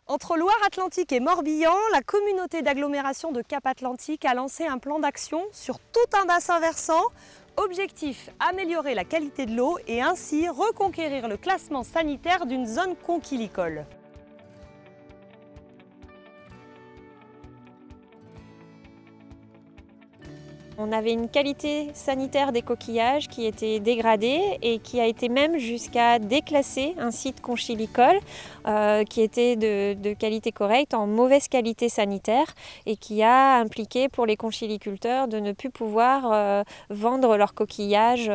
Entre Loire-Atlantique et Morbihan, la communauté d'agglomération de Cap-Atlantique a lancé un plan d'action sur tout un bassin versant. Objectif, améliorer la qualité de l'eau et ainsi reconquérir le classement sanitaire d'une zone conchilicole. On avait une qualité sanitaire des coquillages qui était dégradée et qui a été même jusqu'à déclasser un site conchilicole qui était de qualité correcte en mauvaise qualité sanitaire et qui a impliqué pour les conchiliculteurs de ne plus pouvoir vendre leurs coquillages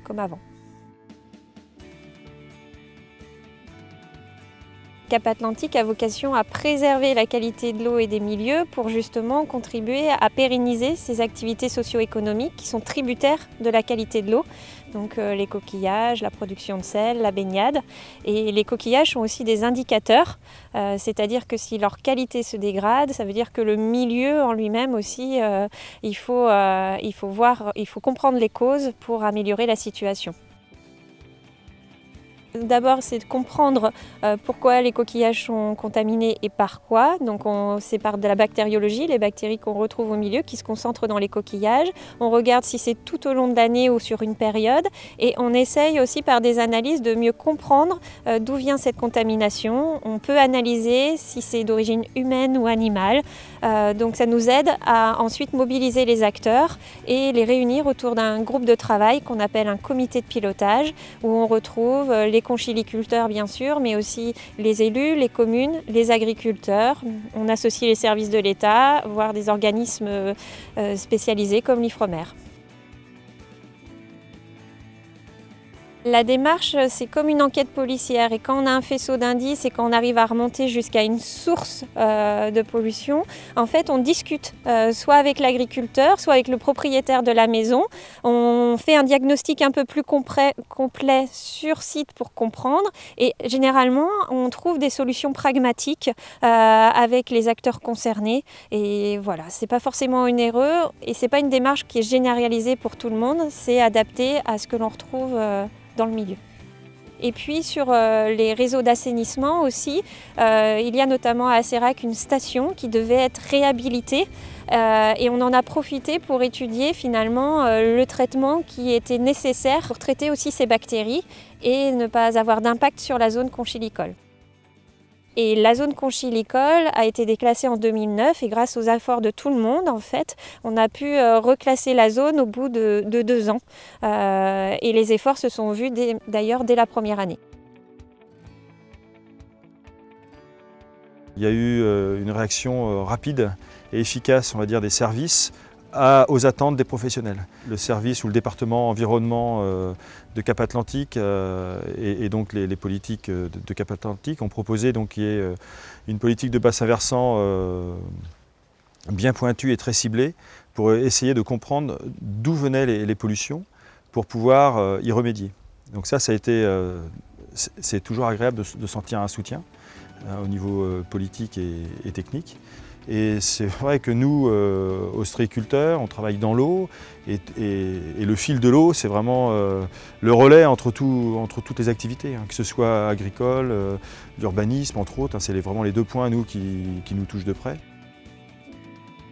comme avant. Cap-Atlantique a vocation à préserver la qualité de l'eau et des milieux pour justement contribuer à pérenniser ces activités socio-économiques qui sont tributaires de la qualité de l'eau. Donc les coquillages, la production de sel, la baignade. Et les coquillages sont aussi des indicateurs, c'est-à-dire que si leur qualité se dégrade, ça veut dire que le milieu en lui-même aussi, il faut comprendre les causes pour améliorer la situation. D'abord, c'est de comprendre pourquoi les coquillages sont contaminés et par quoi. Donc c'est par de la bactériologie, les bactéries qu'on retrouve au milieu qui se concentrent dans les coquillages. On regarde si c'est tout au long de l'année ou sur une période. Et on essaye aussi par des analyses de mieux comprendre d'où vient cette contamination. On peut analyser si c'est d'origine humaine ou animale. Donc ça nous aide à ensuite mobiliser les acteurs et les réunir autour d'un groupe de travail qu'on appelle un comité de pilotage où on retrouve les conchiliculteurs bien sûr, mais aussi les élus, les communes, les agriculteurs. On associe les services de l'État, voire des organismes spécialisés comme l'Ifremer. La démarche, c'est comme une enquête policière et quand on a un faisceau d'indices et quand on arrive à remonter jusqu'à une source de pollution, en fait on discute soit avec l'agriculteur, soit avec le propriétaire de la maison. On fait un diagnostic un peu plus complet sur site pour comprendre et généralement on trouve des solutions pragmatiques avec les acteurs concernés et voilà, c'est pas forcément une erreur et c'est pas une démarche qui est généralisée pour tout le monde, c'est adapté à ce que l'on retrouve dans le milieu. Et puis sur les réseaux d'assainissement aussi, il y a notamment à Asserac une station qui devait être réhabilitée et on en a profité pour étudier finalement le traitement qui était nécessaire pour traiter aussi ces bactéries et ne pas avoir d'impact sur la zone conchilicole. Et la zone conchilicole a été déclassée en 2009 et grâce aux efforts de tout le monde, en fait, on a pu reclasser la zone au bout de 2 ans. Et les efforts se sont vus d'ailleurs dès la première année. Il y a eu une réaction rapide et efficace, on va dire, des services aux attentes des professionnels. Le service ou le département environnement de Cap-Atlantique et donc les politiques de Cap-Atlantique ont proposé qu'il y ait une politique de bassin versant bien pointue et très ciblée pour essayer de comprendre d'où venaient les pollutions pour pouvoir y remédier. Donc ça a été, c'est toujours agréable de sentir un soutien au niveau politique et technique. Et c'est vrai que nous, ostréiculteurs, on travaille dans l'eau et le fil de l'eau, c'est vraiment le relais entre toutes les activités, que ce soit agricole, l'urbanisme entre autres, c'est vraiment les 2 points nous, qui nous touchent de près.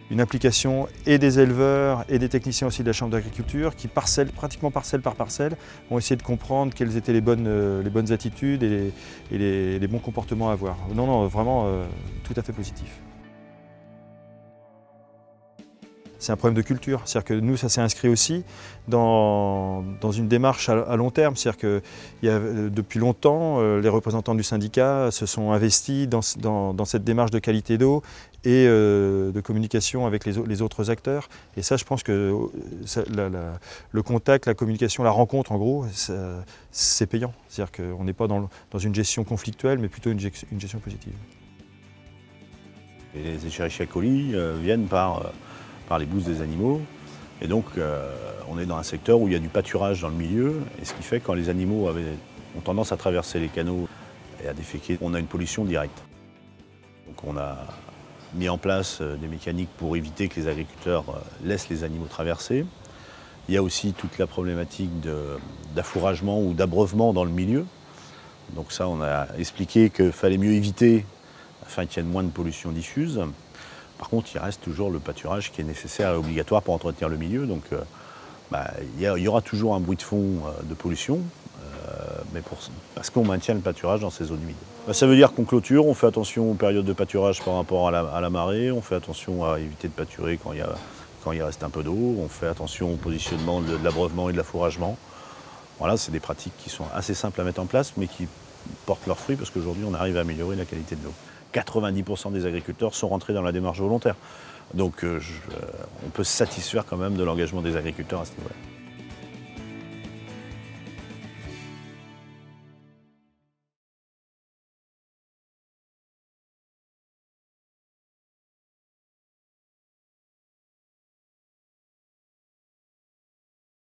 Une implication et des éleveurs et des techniciens aussi de la Chambre d'agriculture qui pratiquement parcelle par parcelle, ont essayé de comprendre quelles étaient les bonnes attitudes et les bons comportements à avoir. Non, vraiment tout à fait positif. C'est un problème de culture, c'est-à-dire que nous, ça s'est inscrit aussi dans une démarche à long terme, c'est-à-dire que depuis longtemps, les représentants du syndicat se sont investis dans cette démarche de qualité d'eau et de communication avec les autres acteurs. Et ça, je pense que le contact, la communication, la rencontre, en gros, c'est payant. C'est-à-dire qu'on n'est pas dans une gestion conflictuelle, mais plutôt une gestion positive. Et les Escherichia coli viennent par les bousses des animaux. Et donc, on est dans un secteur où il y a du pâturage dans le milieu. Et ce qui fait que quand les animaux ont tendance à traverser les canaux et à déféquer, on a une pollution directe. Donc on a mis en place des mécaniques pour éviter que les agriculteurs laissent les animaux traverser. Il y a aussi toute la problématique d'affouragement ou d'abreuvement dans le milieu. Donc ça, on a expliqué qu'il fallait mieux éviter afin qu'il y ait moins de pollution diffuse. Par contre, il reste toujours le pâturage qui est nécessaire et obligatoire pour entretenir le milieu. Donc, il y aura toujours un bruit de fond de pollution, mais parce qu'on maintient le pâturage dans ces zones humides. Ça veut dire qu'on clôture, on fait attention aux périodes de pâturage par rapport à la marée, on fait attention à éviter de pâturer quand il reste un peu d'eau, on fait attention au positionnement de l'abreuvement et de l'affouragement. Voilà, c'est des pratiques qui sont assez simples à mettre en place, mais qui portent leurs fruits parce qu'aujourd'hui, on arrive à améliorer la qualité de l'eau. 90% des agriculteurs sont rentrés dans la démarche volontaire. Donc on peut se satisfaire quand même de l'engagement des agriculteurs à ce niveau-là.